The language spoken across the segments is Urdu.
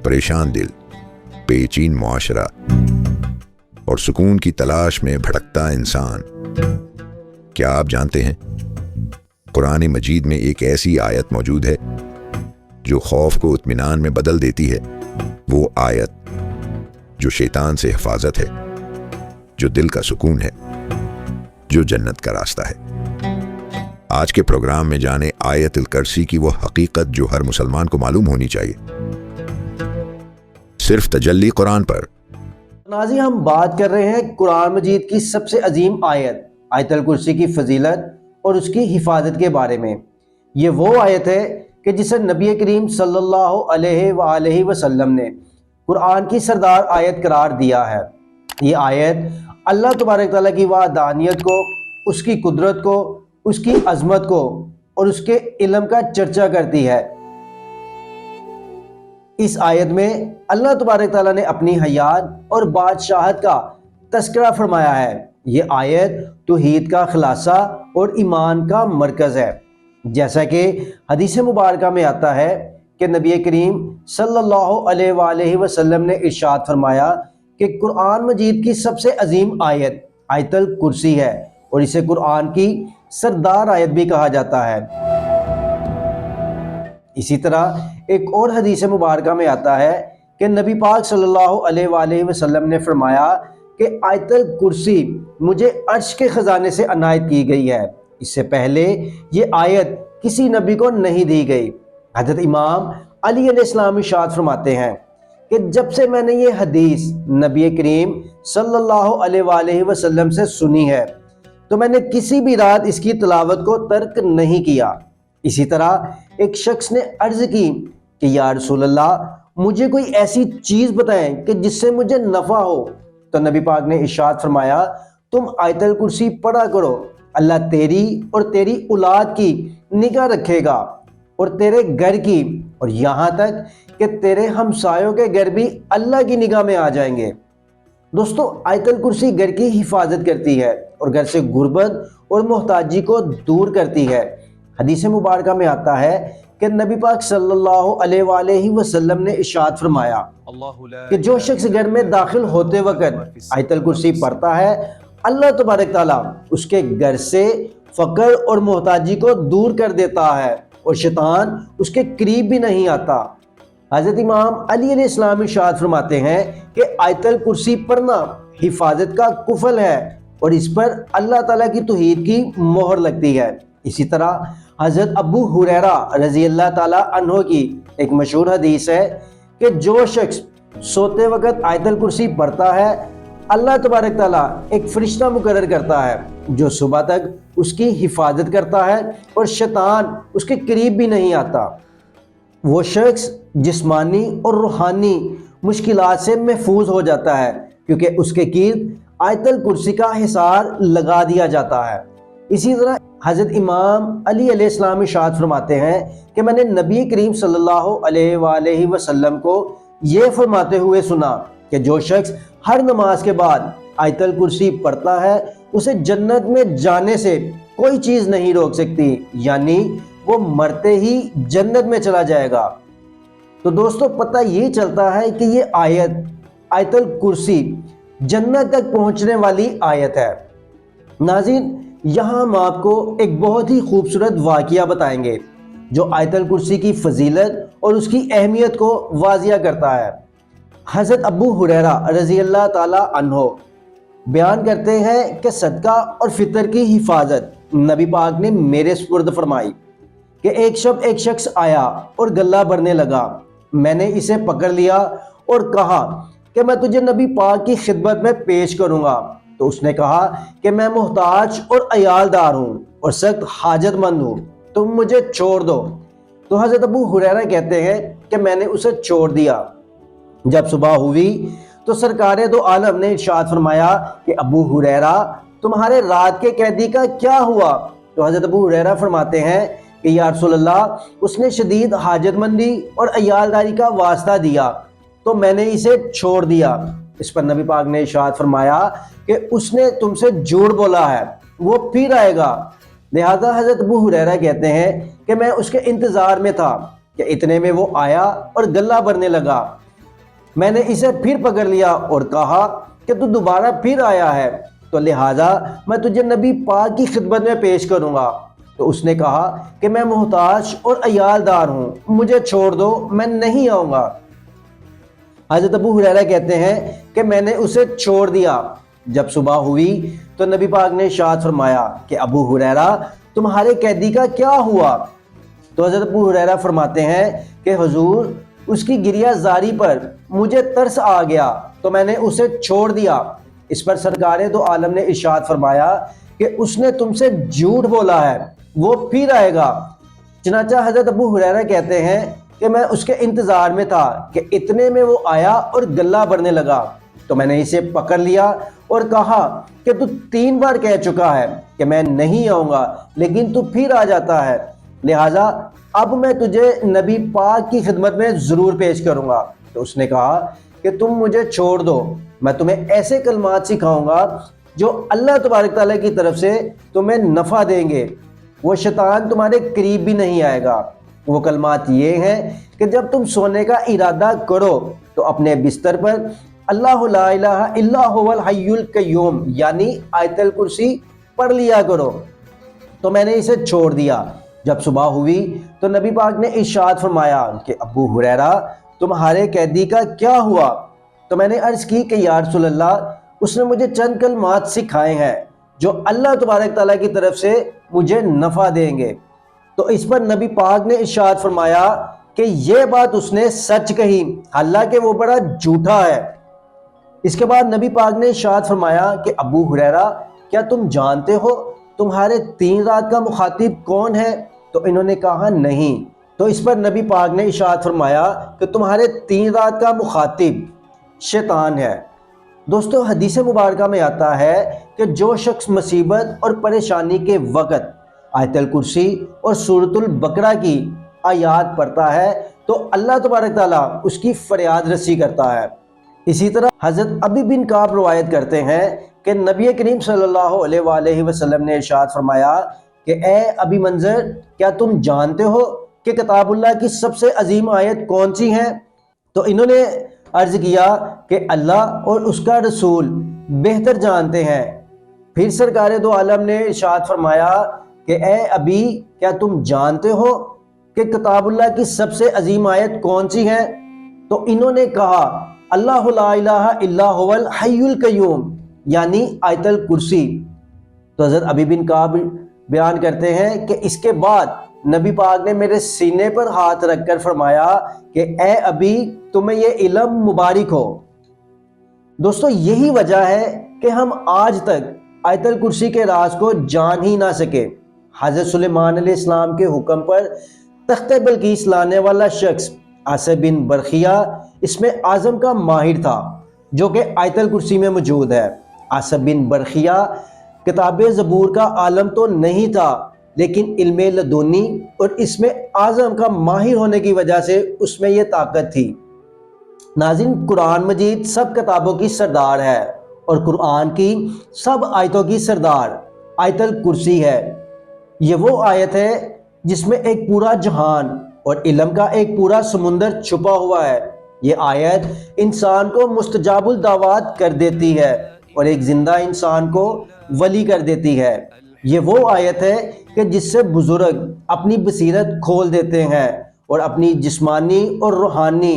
پریشان دل، بے چین معاشرہ اور سکون کی تلاش میں بھٹکتا انسان۔ کیا آپ جانتے ہیں قرآن مجید میں ایک ایسی آیت موجود ہے جو خوف کو اطمینان میں بدل دیتی ہے؟ وہ آیت جو شیطان سے حفاظت ہے، جو دل کا سکون ہے، جو جنت کا راستہ ہے۔ آج کے پروگرام میں جانیں آیت الکرسی کی وہ حقیقت جو ہر مسلمان کو معلوم ہونی چاہیے۔ صرف تجلی قرآن پر۔ ناظرین، ہم بات کر رہے ہیں قرآن مجید کی سب سے عظیم آیت الکرسی کی فضیلت اور اس کی حفاظت کے بارے میں۔ یہ وہ آیت ہے کہ جسے نبی کریم صلی اللہ علیہ وآلہ وسلم نے قرآن کی سردار آیت قرار دیا ہے۔ یہ آیت اللہ تبارک تعالیٰ کی وحدانیت کو، اس کی قدرت کو، اس کی عظمت کو اور اس کے علم کا چرچا کرتی ہے۔ اس آیت میں اللہ تبارک تعالیٰ نے اپنی حیات اور بادشاہت کا تذکرہ فرمایا ہے۔ یہ آیت توحید کا خلاصہ اور ایمان کا مرکز ہے۔ جیسا کہ حدیث مبارکہ میں آتا ہے کہ نبی کریم صلی اللہ علیہ وآلہ وسلم نے ارشاد فرمایا کہ قرآن مجید کی سب سے عظیم آیت الکرسی ہے اور اسے قرآن کی سردار آیت بھی کہا جاتا ہے۔ اسی طرح ایک اور حدیث مبارکہ میں آتا ہے کہ نبی پاک صلی اللہ علیہ وآلہ وسلم نے فرمایا کہ آیت الکرسی مجھے عرش کے خزانے سے عنایت کی گئی ہے، اس سے پہلے یہ آیت کسی نبی کو نہیں دی گئی۔ حضرت امام علی علیہ السلام ارشاد فرماتے ہیں کہ جب سے میں نے یہ حدیث نبی کریم صلی اللہ علیہ وآلہ وسلم سے سنی ہے تو میں نے کسی بھی رات اس کی تلاوت کو ترک نہیں کیا۔ اسی طرح ایک شخص نے عرض کی کہ یا رسول اللہ، مجھے کوئی ایسی چیز بتائیں کہ جس سے مجھے نفع ہو، تو نبی پاک نے ارشاد فرمایا تم آیت الکرسی پڑھا کرو، اللہ تیری اور تیری اولاد کی نگاہ رکھے گا اور تیرے گھر کی، اور یہاں تک کہ تیرے ہمسایوں کے گھر بھی اللہ کی نگاہ میں آ جائیں گے۔ دوستو، آیت الکرسی گھر کی حفاظت کرتی ہے اور گھر سے غربت اور محتاجی کو دور کرتی ہے۔ حدیث مبارکہ میں آتا ہے کہ نبی پاک صلی اللہ علیہ وآلہ وسلم نے ارشاد فرمایا کہ جو شخص گھر میں داخل ہوتے وقت آیت الکرسی پڑھتا ہے، اللہ تبارک تعالیٰ اس کے گھر سے فقر اور محتاجی کو دور کر دیتا ہے اور شیطان اس کے قریب بھی نہیں آتا۔ حضرت امام علی علیہ السلام ارشاد فرماتے ہیں کہ آیت الکرسی پڑھنا حفاظت کا کفل ہے اور اس پر اللہ تعالیٰ کی توحید کی مہر لگتی ہے۔ اسی طرح حضرت ابو ہریرہ رضی اللہ تعالیٰ عنہ کی ایک مشہور حدیث ہے کہ جو شخص سوتے وقت آیت الکرسی پڑھتا ہے، اللہ تبارک تعالیٰ ایک فرشتہ مقرر کرتا ہے جو صبح تک اس کی حفاظت کرتا ہے اور شیطان اس کے قریب بھی نہیں آتا۔ وہ شخص جسمانی اور روحانی مشکلات سے محفوظ ہو جاتا ہے کیونکہ اس کے گرد آیت الکرسی کا حصار لگا دیا جاتا ہے۔ اسی طرح حضرت امام علی علیہ السلام ارشاد فرماتے ہیں کہ میں نے نبی کریم صلی اللہ علیہ وآلہ وسلم کو یہ فرماتے ہوئے سنا کہ جو شخص ہر نماز کے بعد آیت الکرسی پڑھتا ہے اسے جنت میں جانے سے کوئی چیز نہیں روک سکتی، یعنی وہ مرتے ہی جنت میں چلا جائے گا۔ تو دوستو، پتہ یہ چلتا ہے کہ یہ آیت الکرسی جنت تک پہنچنے والی آیت ہے۔ ناظرین، یہاں ہم آپ کو ایک بہت ہی خوبصورت واقعہ بتائیں گے جو آیت الکرسی کی فضیلت اور اس کی اہمیت کو واضح کرتا ہے۔ حضرت ابو ہریرہ رضی اللہ تعالی عنہ بیان کرتے ہیں کہ صدقہ اور فطر کی حفاظت نبی پاک نے میرے سپرد فرمائی کہ ایک شخص آیا اور گلہ بھرنے لگا۔ میں نے اسے پکڑ لیا اور کہا کہ میں تجھے نبی پاک کی خدمت میں پیش کروں گا۔ تو اس نے کہا کہ میں محتاج اور عیال دار ہوں اور سخت حاجت مند ہوں، تم مجھے چھوڑ دو۔ تو حضرت ابو ہریرہ کہتے ہیں کہ میں نے اسے چھوڑ دیا۔ جب صبح ہوئی تو سرکار دو عالم نے ارشاد فرمایا کہ ابو ہریرہ، تمہارے رات کے قیدی کا کیا ہوا؟ تو حضرت ابو ہریرہ فرماتے ہیں کہ یا رسول اللہ، اس نے شدید حاجت مندی اور عیالداری کا واسطہ دیا تو میں نے اسے چھوڑ دیا۔ اس پر نبی پاک نے ارشاد فرمایا کہ اس نے تم سے جھوٹ بولا ہے، وہ پھر آئے گا۔ لہذا حضرت ابو ہریرہ کہتے ہیں کہ میں اس کے انتظار میں تھا کہ اتنے میں وہ آیا اور گلہ بھرنے لگا۔ میں نے اسے پھر پکڑ لیا اور کہا کہ تو دوبارہ پھر آیا ہے، تو لہٰذا میں تجھے نبی پاک کی خدمت میں پیش کروں گا۔ تو اس نے کہا کہ میں محتاج اور عیالدار ہوں، مجھے چھوڑ دو، میں نہیں آؤں گا۔ حضرت ابو ہریرہ کہتے ہیں کہ میں نے اسے چھوڑ دیا۔ جب صبح ہوئی تو نبی پاک نے ارشاد فرمایا کہ ابو ہریرہ تمہارے قیدی کا کیا ہوا؟ تو حضرت ابو ہریرہ فرماتے ہیں کہ حضور اس کی گریہ زاری پر مجھے ترس آ گیا تو میں نے اسے چھوڑ دیا۔ اس پر سرکار دو عالم نے ارشاد فرمایا کہ اس نے تم سے جھوٹ بولا ہے، وہ پھر آئے گا۔ چنانچہ حضرت ابو ہریرہ کہتے ہیں کہ میں اس کے انتظار میں تھا کہ اتنے میں وہ آیا اور گلہ بھرنے لگا، تو میں نے اسے پکڑ لیا اور کہا کہ تو 3 بار کہہ چکا ہے کہ میں نہیں آؤں گا، لیکن تو پھر آ جاتا ہے، لہٰذا اب میں تجھے نبی پاک کی خدمت میں ضرور پیش کروں گا۔ تو اس نے کہا کہ تم مجھے چھوڑ دو، میں تمہیں ایسے کلمات سکھاؤں گا جو اللہ تبارک تعالیٰ کی طرف سے تمہیں نفع دیں گے، وہ شیطان تمہارے قریب بھی نہیں آئے گا۔ وہ کلمات یہ ہیں کہ جب تم سونے کا ارادہ کرو تو اپنے بستر پر اللہ لا الہ الا هو الحی القیوم یعنی آیت الکرسی پڑھ لیا کرو۔ تو میں نے اسے چھوڑ دیا۔ جب صبح ہوئی تو نبی پاک نے ارشاد فرمایا کہ ابو ہریرہ تمہارے قیدی کا کیا ہوا؟ تو میں نے عرض کی کہ یا رسول اللہ اس نے مجھے چند کلمات سکھائے ہیں جو اللہ تبارک تعالیٰ کی طرف سے مجھے نفع دیں گے۔ تو اس پر نبی پاک نے ارشاد فرمایا کہ یہ بات اس نے سچ کہی، حالانکہ وہ بڑا جھوٹا ہے۔ اس کے بعد نبی پاک نے ارشاد فرمایا کہ ابو ہریرہ کیا تم جانتے ہو تمہارے 3 رات کا مخاطب کون ہے؟ تو انہوں نے کہا نہیں۔ تو اس پر نبی پاک نے ارشاد فرمایا کہ تمہارے 3 رات کا مخاطب شیطان ہے۔ دوستو حدیث مبارکہ میں آتا ہے کہ جو شخص مصیبت اور پریشانی کے وقت آیت الکرسی اور سورۃ البقرہ کی آیات پڑھتا ہے تو اللہ تبارک تعالیٰ اس کی فریاد رسی کرتا ہے۔ اسی طرح حضرت ابی بن کعب روایت کرتے ہیں کہ نبی کریم صلی اللہ علیہ وآلہ وسلم نے ارشاد فرمایا کہ اے ابی منظر کیا تم جانتے ہو کہ کتاب اللہ کی سب سے عظیم آیت کون سی ہے؟ تو انہوں نے عرض کیا کہ اللہ اور اس کا رسول بہتر جانتے ہیں۔ پھر سرکار دو عالم نے ارشاد فرمایا کہ اے ابی کیا تم جانتے ہو کہ کتاب اللہ کی سب سے عظیم آیت کون سی ہے؟ تو انہوں نے کہا اللہ لا الہ الا هو الحی القیوم یعنی آیت الکرسی۔ تو حضرت ابی بن کعب بیان کرتے ہیں کہ اس کے بعد نبی پاک نے میرے سینے پر ہاتھ رکھ کر فرمایا کہ اے ابی تمہیں یہ علم مبارک ہو۔ دوستو یہی وجہ ہے کہ ہم آج تک آیت الکرسی کے راز کو جان ہی نہ سکے۔ حضرت سلیمان علیہ السلام کے حکم پر تخت بلقیس لانے والا شخص عاصم بن برخیہ اس میں اعظم کا ماہر تھا جو کہ آیت الکرسی میں موجود ہے۔ عاصم بن برخیہ کتاب زبور کا عالم تو نہیں تھا لیکن علم لدنی اور اس میں اعظم کا ماہر ہونے کی وجہ سے اس میں یہ طاقت تھی۔ ناظرین قرآن مجید سب کتابوں کی سردار ہے اور قرآن کی سب آیتوں کی سردار آیت الکرسی ہے۔ یہ وہ آیت ہے جس میں ایک پورا جہان اور علم کا ایک پورا سمندر چھپا ہوا ہے۔ یہ آیت انسان کو مستجاب الدعوات کر دیتی ہے اور ایک زندہ انسان کو ولی کر دیتی ہے۔ یہ وہ آیت ہے کہ جس سے بزرگ اپنی بصیرت کھول دیتے ہیں اور اپنی جسمانی اور روحانی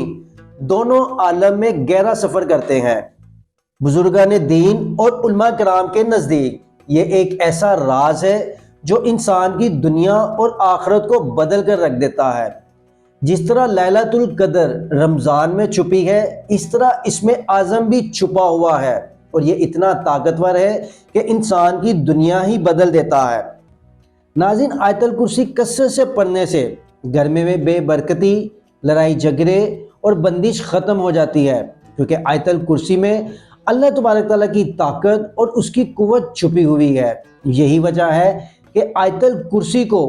دونوں عالم میں گہرا سفر کرتے ہیں۔ بزرگان دین اور علماء کرام کے نزدیک یہ ایک ایسا راز ہے جو انسان کی دنیا اور آخرت کو بدل کر رکھ دیتا ہے۔ جس طرح لیلۃ القدر رمضان میں چھپی ہے اس طرح اس میں اعظم بھی چھپا ہوا ہے اور یہ اتنا طاقتور ہے کہ انسان کی دنیا ہی بدل دیتا ہے۔ ناظرین آیت الکرسی کثرت سے پڑھنے سے گھر میں بے برکتی، لڑائی جھگڑے اور بندش ختم ہو جاتی ہے، کیونکہ آیت الکرسی میں اللہ تبارک تعالیٰ کی طاقت اور اس کی قوت چھپی ہوئی ہے۔ یہی وجہ ہے کہ آیت الکرسی کو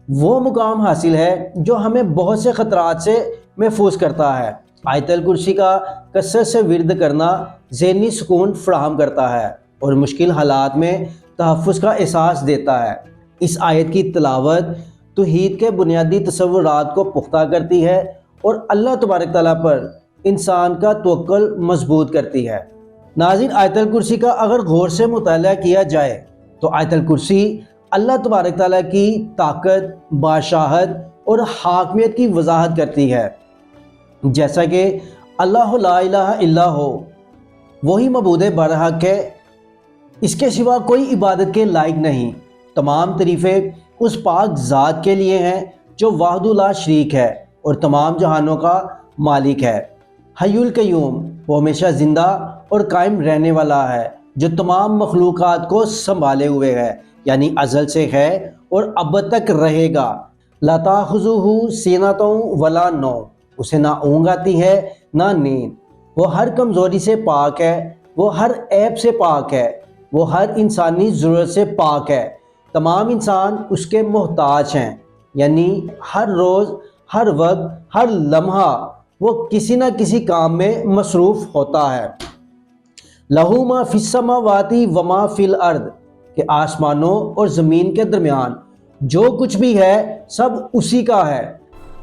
وہ مقام حاصل ہے جو ہمیں بہت سے خطرات سے محفوظ کرتا ہے۔ آیت الکرسی کا کثرت سے ورد کرنا ذہنی سکون فراہم کرتا ہے اور مشکل حالات میں تحفظ کا احساس دیتا ہے۔ اس آیت کی تلاوت توحید کے بنیادی تصورات کو پختہ کرتی ہے اور اللہ تبارک تعالیٰ پر انسان کا توکل مضبوط کرتی ہے۔ ناظرین، آیت الکرسی کا اگر غور سے مطالعہ کیا جائے تو آیت الکرسی اللہ تبارک تعالیٰ کی طاقت، بادشاہت اور حاکمیت کی وضاحت کرتی ہے۔ جیسا کہ اللہ لا الہ الا ہو، وہی معبود برحق ہے، اس کے سوا کوئی عبادت کے لائق نہیں۔ تمام تعریفیں اس پاک ذات کے لیے ہیں جو وحدہ لا شریک ہے اور تمام جہانوں کا مالک ہے۔ حی القیوم، وہ ہمیشہ زندہ اور قائم رہنے والا ہے جو تمام مخلوقات کو سنبھالے ہوئے ہے، یعنی ازل سے ہے اور ابد تک رہے گا۔ لا تاخذہ سینۃ ولا نوم، اسے نہ اونگ آتی ہے نہ نیند۔ وہ ہر کمزوری سے پاک ہے، وہ ہر عیب سے پاک ہے، وہ ہر انسانی ضرورت سے پاک ہے۔ تمام انسان اس کے محتاج ہیں، یعنی ہر روز، ہر وقت، ہر لمحہ وہ کسی نہ کسی کام میں مصروف ہوتا ہے۔ لہو ما فی السماوات و ما فی الارض، کہ آسمانوں اور زمین کے درمیان جو کچھ بھی ہے سب اسی کا ہے۔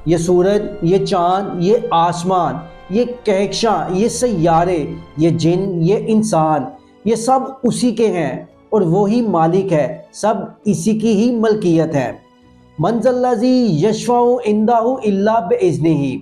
یہ سورج، یہ چاند، یہ آسمان، یہ کہکشاں، یہ سیارے، یہ جن، یہ انسان، یہ سب اسی کے ہیں اور وہی مالک ہے، سب اسی کی ہی ملکیت ہے۔ من ذا الذی یشفع عندہ الا باذنہ،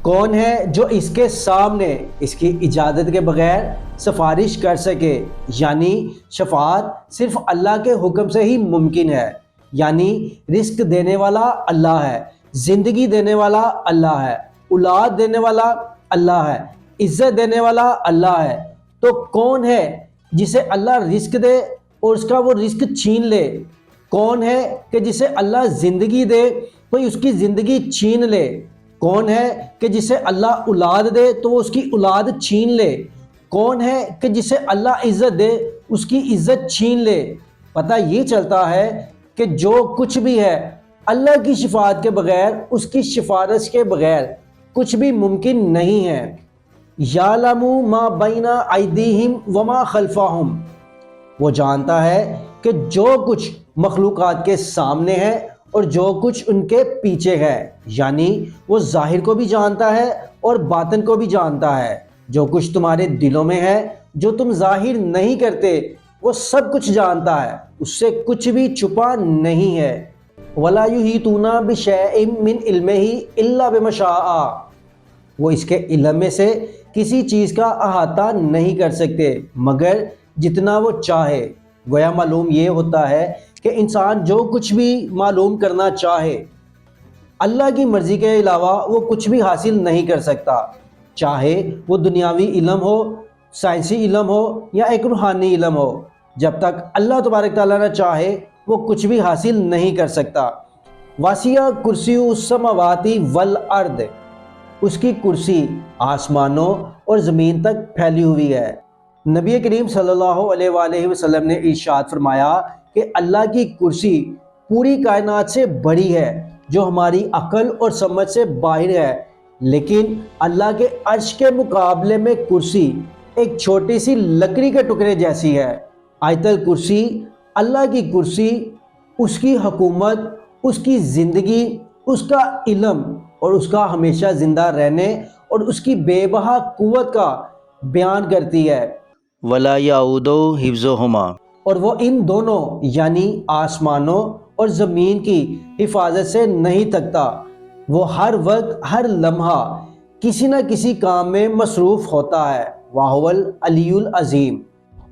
کون ہے جو اس کے سامنے اس کی اجازت کے بغیر سفارش کر سکے؟ یعنی شفاعت صرف اللہ کے حکم سے ہی ممکن ہے۔ یعنی رزق دینے والا اللہ ہے، زندگی دینے والا اللہ ہے، اولاد دینے والا اللہ ہے، عزت دینے والا اللہ ہے۔ تو کون ہے جسے اللہ رزق دے اور اس کا وہ رزق چھین لے؟ کون ہے کہ جسے اللہ زندگی دے کوئی اس کی زندگی چھین لے؟ کون ہے کہ جسے اللہ اولاد دے تو وہ اس کی اولاد چھین لے؟ کون ہے کہ جسے اللہ عزت دے اس کی عزت چھین لے؟ پتہ یہ چلتا ہے کہ جو کچھ بھی ہے اللہ کی شفاعت کے بغیر، اس کی سفارش کے بغیر کچھ بھی ممکن نہیں ہے۔ یعلم ما بین ایدیہم وما خلفہم، وہ جانتا ہے کہ جو کچھ مخلوقات کے سامنے ہے اور جو کچھ ان کے پیچھے ہے، یعنی وہ ظاہر کو بھی جانتا ہے اور باطن کو بھی جانتا ہے۔ جو کچھ تمہارے دلوں میں ہے، جو تم ظاہر نہیں کرتے، وہ سب کچھ جانتا ہے، اس سے کچھ بھی چھپا نہیں ہے۔ وَلَا يُحِيطُونَ بِشَيْءٍ مِّنْ عِلْمِهِ إِلَّا بِمَا شَاءَ، وہ اس کے علم میں سے کسی چیز کا احاطہ نہیں کر سکتے مگر جتنا وہ چاہے۔ گویا معلوم یہ ہوتا ہے کہ انسان جو کچھ بھی معلوم کرنا چاہے، اللہ کی مرضی کے علاوہ وہ کچھ بھی حاصل نہیں کر سکتا، چاہے وہ دنیاوی علم ہو، سائنسی علم ہو یا ایک روحانی علم ہو۔ جب تک اللہ تبارک تعالیٰ نہ چاہے وہ کچھ بھی حاصل نہیں کر سکتا۔ واسع کرسی السماوات والارض، اس کی کرسی آسمانوں اور زمین تک پھیلی ہوئی ہے۔ نبی کریم صلی اللہ علیہ وآلہ وسلم نے ارشاد فرمایا کہ اللہ کی کرسی پوری کائنات سے بڑی ہے، جو ہماری عقل اور سمجھ سے باہر ہے، لیکن اللہ کے عرش کے مقابلے میں کرسی ایک چھوٹی سی لکڑی کے ٹکڑے جیسی ہے۔ آیت الکرسی، اللہ کی کرسی، اس کی حکومت، اس کی زندگی، اس کا علم اور اس کا ہمیشہ زندہ رہنے اور اس کی بے بہا قوت کا بیان کرتی ہے۔ وَلَا يَعُودُ حِفْظُهُمَا، اور وہ ان دونوں یعنی آسمانوں اور زمین کی حفاظت سے نہیں تھکتا۔ وہ ہر وقت، ہر لمحہ کسی نہ کسی کام میں مصروف ہوتا ہے۔ وَهُوَ الْعَلِيُّ الْعَظِيمُ،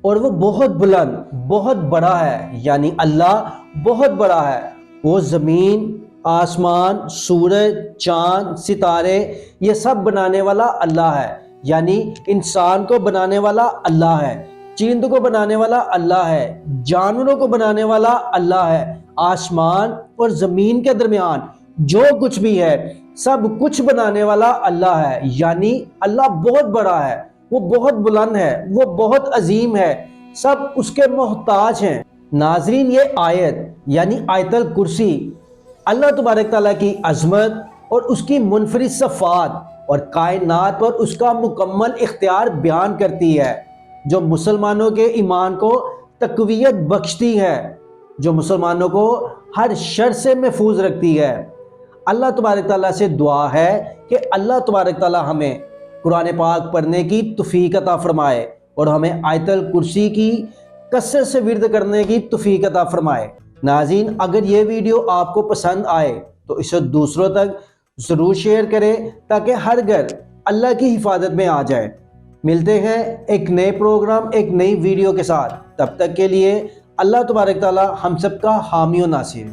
اور وہ بہت بلند، بہت بڑا ہے، یعنی اللہ بہت بڑا ہے۔ وہ زمین، آسمان، سورج، چاند، ستارے، یہ سب بنانے والا اللہ ہے، یعنی انسان کو بنانے والا اللہ ہے، چرند کو بنانے والا اللہ ہے، جانوروں کو بنانے والا اللہ ہے۔ آسمان اور زمین کے درمیان جو کچھ بھی ہے سب کچھ بنانے والا اللہ ہے، یعنی اللہ بہت بڑا ہے، وہ بہت بلند ہے، وہ بہت عظیم ہے، سب اس کے محتاج ہیں۔ ناظرین، یہ آیت یعنی آیت الکرسی اللہ تبارک تعالیٰ کی عظمت اور اس کی منفرد صفات اور کائنات پر اس کا مکمل اختیار بیان کرتی ہے، جو مسلمانوں کے ایمان کو تقویت بخشتی ہے۔ جو مسلمانوں کو ہر شر سے محفوظ رکھتی ہے۔ اللہ تبارک تعالیٰ سے دعا ہے کہ اللہ تبارک تعالیٰ ہمیں قرآن پاک پڑھنے کی توفیق عطا فرمائے اور ہمیں آیت الکرسی کی کثرت سے ورد کرنے کی توفیق عطا فرمائے۔ ناظرین، اگر یہ ویڈیو آپ کو پسند آئے تو اسے دوسروں تک ضرور شیئر کریں تاکہ ہر گھر اللہ کی حفاظت میں آ جائے۔ ملتے ہیں ایک نئے پروگرام، ایک نئی ویڈیو کے ساتھ۔ تب تک کے لیے اللہ تبارک تعالیٰ ہم سب کا حامی و ناصر۔